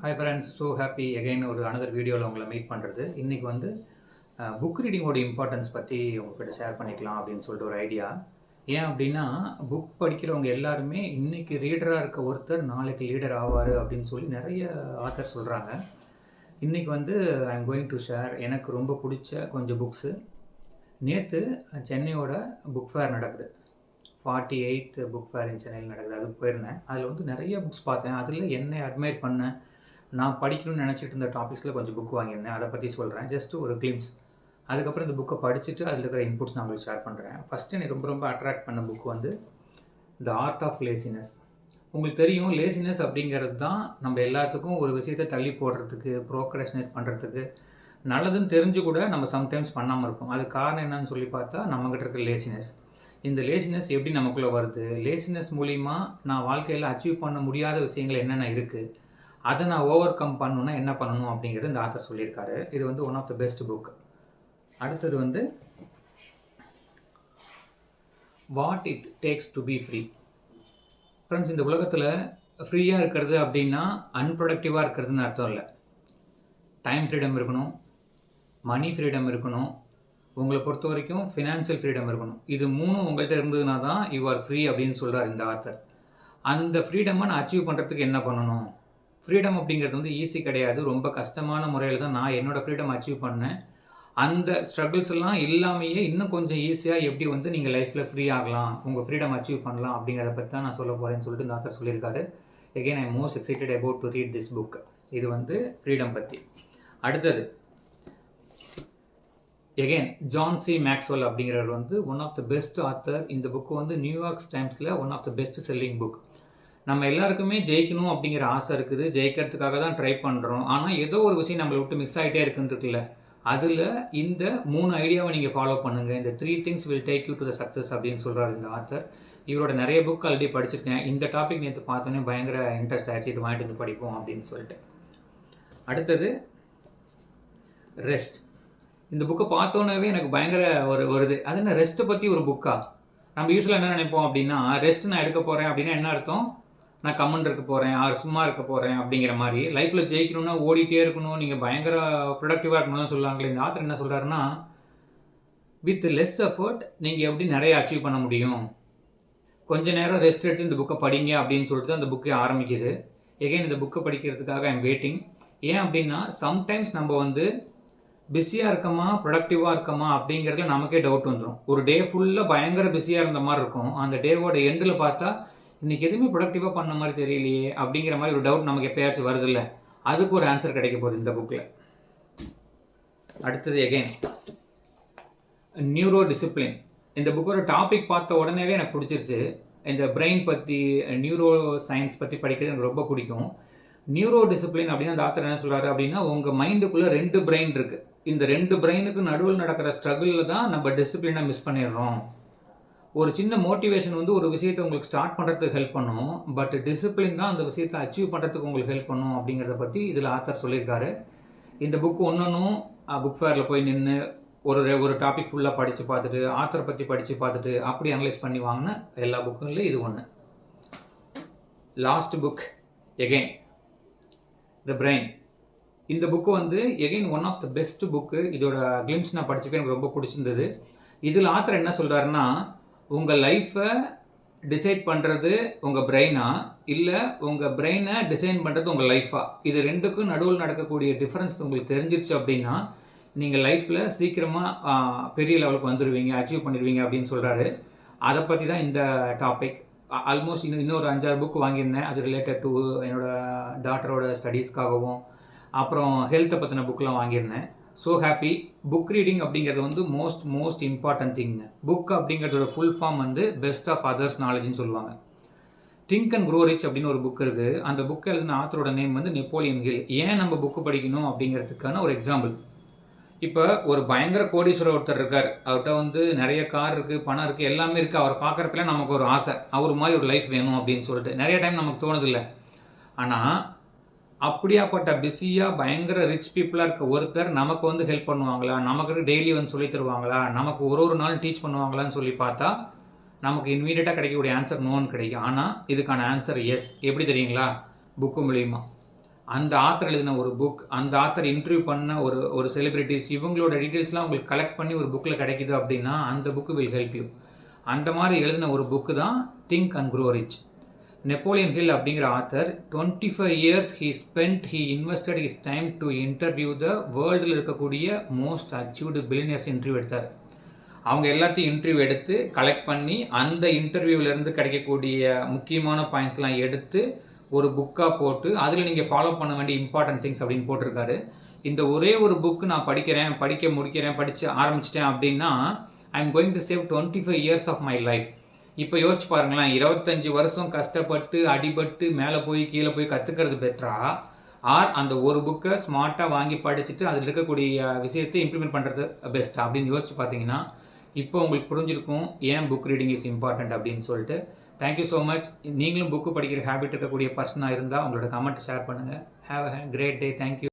Hi friends, so happy again ஒரு another வீடியோவில் உங்களை மீட் பண்ணுறது. இன்றைக்கி வந்து புக் ரீடிங்கோட இம்பார்ட்டன்ஸ் பற்றி உங்கள்கிட்ட ஷேர் பண்ணிக்கலாம் அப்படின்னு சொல்லிட்டு ஒரு ஐடியா. ஏன் அப்படின்னா, புக் படிக்கிறவங்க எல்லாருமே இன்றைக்கி ரீடராக இருக்க ஒருத்தர் நாளைக்கு லீடர் ஆவார் அப்படின்னு சொல்லி நிறைய ஆத்தர் சொல்கிறாங்க. இன்றைக்கி வந்து ஐ எம் கோயிங் டு ஷேர் எனக்கு ரொம்ப பிடிச்ச கொஞ்சம் புக்ஸு. நேற்று சென்னையோட புக் ஃபேர் நடக்குது. 48th புக் ஃபேர் இன் சென்னையில் நடக்குது. அதுக்கு போயிருந்தேன். அதில் வந்து நிறைய புக்ஸ் பார்த்தேன். அதில் என்னை அட்மையர் பண்ண நான் படிக்கணும்னு நினச்சிட்டு இருந்த டாபிக்ஸில் கொஞ்சம் புக் வாங்கியிருந்தேன். அதை பற்றி சொல்கிறேன். ஜஸ்ட் ஒரு கிளிம்ஸ். அதுக்கப்புறம் இந்த புக்கை படிச்சுட்டு அதில் இருக்கிற இன்புட்ஸ் நான் உங்களுக்கு ஷேர் பண்ணுறேன். ஃபஸ்ட்டு எனக்கு ரொம்ப அட்ராக்ட் பண்ண புக் வந்து த ஆர்ட் ஆஃப் லேசினஸ். உங்களுக்கு தெரியும், லேசினஸ் அப்படிங்கிறது தான் நம்ம எல்லாத்துக்கும் ஒரு விஷயத்தை தள்ளி போடுறதுக்கு, ப்ரோக்ரஸ்டினேட் பண்ணுறதுக்கு நல்லதுன்னு தெரிஞ்சு கூட நம்ம சம்டைம்ஸ் பண்ணாமல் இருப்போம். அது காரணம் என்னன்னு சொல்லி பார்த்தா நம்மக்கிட்ட இருக்கிற லேசினஸ். இந்த லேசினஸ் எப்படி நமக்குள்ளே வருது, லேசினஸ் மூலிமா நான் வாழ்க்கையில் அச்சீவ் பண்ண முடியாத விஷயங்கள் என்னென்ன இருக்குது, அதை நான் ஓவர் கம் பண்ணணுன்னா என்ன பண்ணணும் அப்படிங்கிறது இந்த ஆத்தர் சொல்லியிருக்காரு. இது வந்து one of the best book. அடுத்தது வந்து what it takes to be free. Friends, இந்த உலகத்தில் ஃப்ரீயாக இருக்கிறது அப்படின்னா அன்ப்ரொடக்டிவாக இருக்கிறதுன்னு அர்த்தம் இல்லை. டைம் ஃப்ரீடம் இருக்கணும், மணி ஃப்ரீடம் இருக்கணும், உங்களை பொறுத்த வரைக்கும் ஃபினான்ஷியல் ஃப்ரீடம் இருக்கணும். இது மூணும் உங்கள்கிட்ட இருந்ததுனா தான் யூ ஆர் ஃப்ரீ அப்படின்னு சொல்கிறார் இந்த ஆத்தர். அந்த ஃப்ரீடமை நான் அச்சீவ் பண்ணுறதுக்கு என்ன பண்ணணும்? ஃப்ரீடம் அப்படிங்கிறது வந்து ஈஸி கிடையாது. ரொம்ப கஷ்டமான முறையில் தான் நான் என்னோடய ஃப்ரீடம் அச்சீவ் பண்ணேன். அந்த ஸ்ட்ரகிள்ஸ் எல்லாம் இல்லாமையே இன்னும் கொஞ்சம் ஈஸியாக எப்படி வந்து நீங்கள் லைஃப்பில் ஃப்ரீ ஆகலாம், உங்கள் ஃப்ரீடம் அச்சீவ் பண்ணலாம் அப்படிங்கிறத பற்றி தான் நான் சொல்ல போகிறேன்னு சொல்லிட்டு இந்த ஆத்தர் சொல்லியிருக்காரு. Again I am most excited about to read this book. இது வந்து ஃப்ரீடம் பற்றி. அடுத்தது எகெயின் ஜான் சி மேக்ஸ்வெல் அப்படிங்கிறவர் வந்து one of the best author. இந்த புக்கு வந்து நியூயார்க் டைம்ஸில் one of the best selling book. நம்ம எல்லாருக்குமே ஜெயிக்கணும் அப்படிங்கிற ஆசை இருக்குது, ஜெயிக்கிறதுக்காக தான் ட்ரை பண்ணுறோம். ஆனால் ஏதோ ஒரு விஷயம் நம்மளை விட்டு மிஸ் ஆகிட்டே இருக்குன்றிருக்குல்ல, அதில் இந்த 3 ஐடியாவை நீங்கள் ஃபாலோ பண்ணுங்கள். இந்த 3 things will take you to the success அப்படின்னு சொல்கிறார் இந்த ஆத்தர். இவரோட நிறைய புக் ஆல்ரெடி படிச்சிருக்கேன். இந்த டாபிக் நேற்று பார்த்தோன்னே பயங்கர இன்ட்ரெஸ்ட் ஆச்சு, இது வாங்கிட்டு வந்து படிப்போம் அப்படின்னு சொல்லிட்டு. அடுத்தது ரெஸ்ட். இந்த புக்கை பார்த்தோன்னே எனக்கு பயங்கர ஒரு இது, அது என்ன ரெஸ்ட்டை பற்றி ஒரு புக்கா? நம்ம யூஸ்வலாக என்ன நினைப்போம் அப்படின்னா, ரெஸ்ட் நான் எடுக்க போகிறேன் அப்படின்னா என்ன அர்த்தம், நான் கம்மன் இருக்க போகிறேன், சும்மா இருக்க போகிறேன் அப்படிங்கிற மாதிரி. லைஃப்பில் ஜெயிக்கணும்னா ஓடிட்டே இருக்கணும், நீங்கள் பயங்கர ப்ரொடக்டிவாக இருக்கணும்னு சொல்லுவாங்களே. இந்த ஆத்தர் என்ன சொல்கிறாருன்னா, வித் லெஸ் எஃபர்ட் நீங்கள் எப்படி நிறைய அச்சீவ் பண்ண முடியும், கொஞ்ச நேரம் ரெஸ்ட் எடுத்து இந்த புக்கை படிங்க அப்படின்னு சொல்லிட்டு அந்த புக்கை ஆரம்பிக்குது. எகைன் இந்த புக்கை படிக்கிறதுக்காக ஐ எம் வெயிட்டிங். ஏன் அப்படின்னா, சம்டைம்ஸ் நம்ம வந்து பிஸியாக இருக்கமா ப்ரொடக்டிவாக இருக்கமா அப்படிங்கிறதுல நமக்கே டவுட் வந்துடும். ஒரு டே ஃபுல்லாக பயங்கர பிஸியாக இருந்த மாதிரி இருக்கும், அந்த டேவோட எண்டில் பார்த்தா இன்றைக்கி எதுவுமே ப்ரொடக்டிவாக பண்ண மாதிரி தெரியலையே அப்படிங்கிற மாதிரி ஒரு டவுட் நமக்கு எப்போயாச்சும் வருது இல்லை. அதுக்கு ஒரு ஆன்சர் கிடைக்க போகுது இந்த புக்கில். அடுத்தது எகெயின் நியூரோ டிசிப்ளின். இந்த புக்கோட டாபிக் பார்த்த உடனேவே எனக்கு பிடிச்சிருச்சு. இந்த பிரெயின் பற்றி, நியூரோ சயின்ஸ் பற்றி படிக்கிறது எனக்கு ரொம்ப பிடிக்கும். நியூரோ டிசிப்ளின் அப்படின்னு அந்த ஆத்தர் என்ன சொல்கிறாரு அப்படின்னா, உங்கள் மைண்டுக்குள்ளே 2 பிரெயின் இருக்குது. இந்த 2 பிரெயினுக்கு நடுவில் நடக்கிற ஸ்ட்ரகிளில் தான் நம்ம டிசிப்ளினை மிஸ் பண்ணிடுறோம். ஒரு சின்ன மோட்டிவேஷன் வந்து ஒரு விஷயத்தை உங்களுக்கு ஸ்டார்ட் பண்ணுறதுக்கு ஹெல்ப் பண்ணும், பட் டிசிப்ளின் தான் அந்த விஷயத்தை அச்சீவ் பண்ணுறதுக்கு உங்களுக்கு ஹெல்ப் பண்ணும் அப்படிங்கிறத பற்றி இதில் ஆத்தர் சொல்லியிருக்காரு. இந்த புக் ஒன்றும் புக் ஃபேரில் போய் நின்று ஒரு டாபிக் ஃபுல்லாக படித்து பார்த்துட்டு, ஆத்தரை பற்றி படித்து பார்த்துட்டு அப்படி அனலைஸ் பண்ணி வாங்கின எல்லா புக்குங்களையும் இது ஒன்று. Last book again the brain. இந்த புக்கு வந்து again one of the best book. இதோட கிளிம்ஸ் நான் படிச்சுப்பேன், எனக்கு ரொம்ப பிடிச்சிருந்தது. இதில் ஆத்தர் என்ன சொல்கிறாருன்னா, உங்கள் லைஃப்பை டிசைட் பண்ணுறது உங்கள் பிரெயினா, இல்லை உங்கள் பிரெயினை டிசைன் பண்ணுறது உங்கள் லைஃபா, இது ரெண்டுக்கும் நடுவில் நடக்கக்கூடிய டிஃப்ரென்ஸ் உங்களுக்கு தெரிஞ்சிருச்சு அப்படின்னா நீங்கள் லைஃப்பில் சீக்கிரமாக பெரிய லெவலுக்கு வந்துடுவீங்க, அச்சீவ் பண்ணிடுவீங்க அப்படின்னு சொல்கிறாரு. அதை பற்றி தான் இந்த டாபிக். ஆல்மோஸ்ட் இன்னொரு 5-6 புக் வாங்கியிருந்தேன். அது ரிலேட்டட் டு என்னோடய டாட்டரோட ஸ்டடீஸ்க்காகவும், அப்புறம் ஹெல்த்தை பற்றின புக்கெலாம் வாங்கியிருந்தேன். So happy. புக் ரீடிங் அப்படிங்கிறது வந்து மோஸ்ட் இம்பார்ட்டன்ட் திங். புக் அப்படிங்கிறதோட ஃபுல் ஃபார்ம் வந்து பெஸ்ட் ஆஃப் அதர்ஸ் நாலேஜ்னு சொல்லுவாங்க. திங்க் அண்ட் க்ரோ ரிச் அப்படின்னு ஒரு புக் இருக்குது. அந்த புக்கை எழுதின ஆத்தரோட நேம் வந்து நெப்போலியன் ஹில். ஏன் நம்ம புக்கு படிக்கணும் அப்படிங்கிறதுக்கான ஒரு எக்ஸாம்பிள். இப்போ ஒரு பயங்கர கோடீஸ்வரர் ஒருத்தர் இருக்கார், அவர்கிட்ட வந்து நிறைய கார் இருக்குது, பணம் இருக்குது, எல்லாமே இருக்குது. அவரை பார்க்குறப்பல நமக்கு ஒரு ஆசை, அவர் மாதிரி ஒரு லைஃப் வேணும் அப்படின்னு சொல்லிட்டு நிறைய டைம் நமக்கு தோணுதில்லை. ஆனால் அப்படியாப்பட்ட பிஸியாக பயங்கர ரிச் பீப்புளாக இருக்க ஒருத்தர் நமக்கு வந்து ஹெல்ப் பண்ணுவாங்களா, நமக்கு டெய்லி வந்து சொல்லி தருவாங்களா, நமக்கு ஒரு நாள் டீச் பண்ணுவாங்களான்னு சொல்லி பார்த்தா நமக்கு இன்மீடியட்டாக கிடைக்கக்கூடிய ஆன்சர் நோன்னு கிடைக்கும். ஆனால் இதுக்கான ஆன்சர் எஸ். எப்படி தெரியுங்களா? புக்கு மூலிமா. அந்த ஆத்தர் எழுதின ஒரு புக், அந்த ஆத்தர் இன்டர்வியூ பண்ண ஒரு செலிபிரிட்டிஸ் இவங்களோட டீட்டெயில்ஸ்லாம் உங்களுக்கு கலெக்ட் பண்ணி ஒரு புக்கில் கிடைக்குது அப்படின்னா அந்த புக்கு வில் ஹெல்ப் யூ. அந்த மாதிரி எழுதின ஒரு புக்கு தான் think and grow rich. Napoleon Hill அப்படிங்கிற author 25 years he invested his time to interview the வேர்ல்டில் இருக்கக்கூடிய மோஸ்ட் அச்சீவ்டு பில்லியனர்ஸ் இன்டர்வியூ எடுத்தார். அவங்க எல்லாத்தையும் இன்டர்வியூ எடுத்து கலெக்ட் பண்ணி அந்த இன்டர்வியூவிலேருந்து கிடைக்கக்கூடிய முக்கியமான பாயிண்ட்ஸ்லாம் எடுத்து ஒரு புக்காக போட்டு அதில் நீங்கள் ஃபாலோ பண்ண வேண்டிய இம்பார்ட்டன்ட் திங்ஸ் அப்படின்னு போட்டிருக்காரு. இந்த ஒரே ஒரு புக்கு நான் படித்து ஆரம்பிச்சிட்டேன் அப்படின்னா I am going to save 25 years of my life. இப்போ யோசிச்சு பாருங்களேன், 25 வருஷம் கஷ்டப்பட்டு அடிபட்டு மேலே போய் கீழே போய் கற்றுக்கிறது பெட்டரா, அந்த ஒரு புக்கை ஸ்மார்ட்டாக வாங்கி படிச்சுட்டு அதில் இருக்கக்கூடிய விஷயத்தை இம்ப்ளிமெண்ட் பண்ணுறது பெஸ்ட்டா அப்படின்னு யோசிச்சு பார்த்தீங்கன்னா இப்போ உங்களுக்கு புரிஞ்சிருக்கும் ஏன் புக் ரீடிங் இஸ் இம்பார்ட்டன்ட் அப்படின்னு சொல்லிட்டு. Thank you so much. நீங்களும் புக்கு படிக்கிற ஹேபிட் இருக்கக்கூடிய பர்சனாக இருந்தால் உங்களோட கமெண்ட் ஷேர் பண்ணுங்கள். Have a great day. Thank you.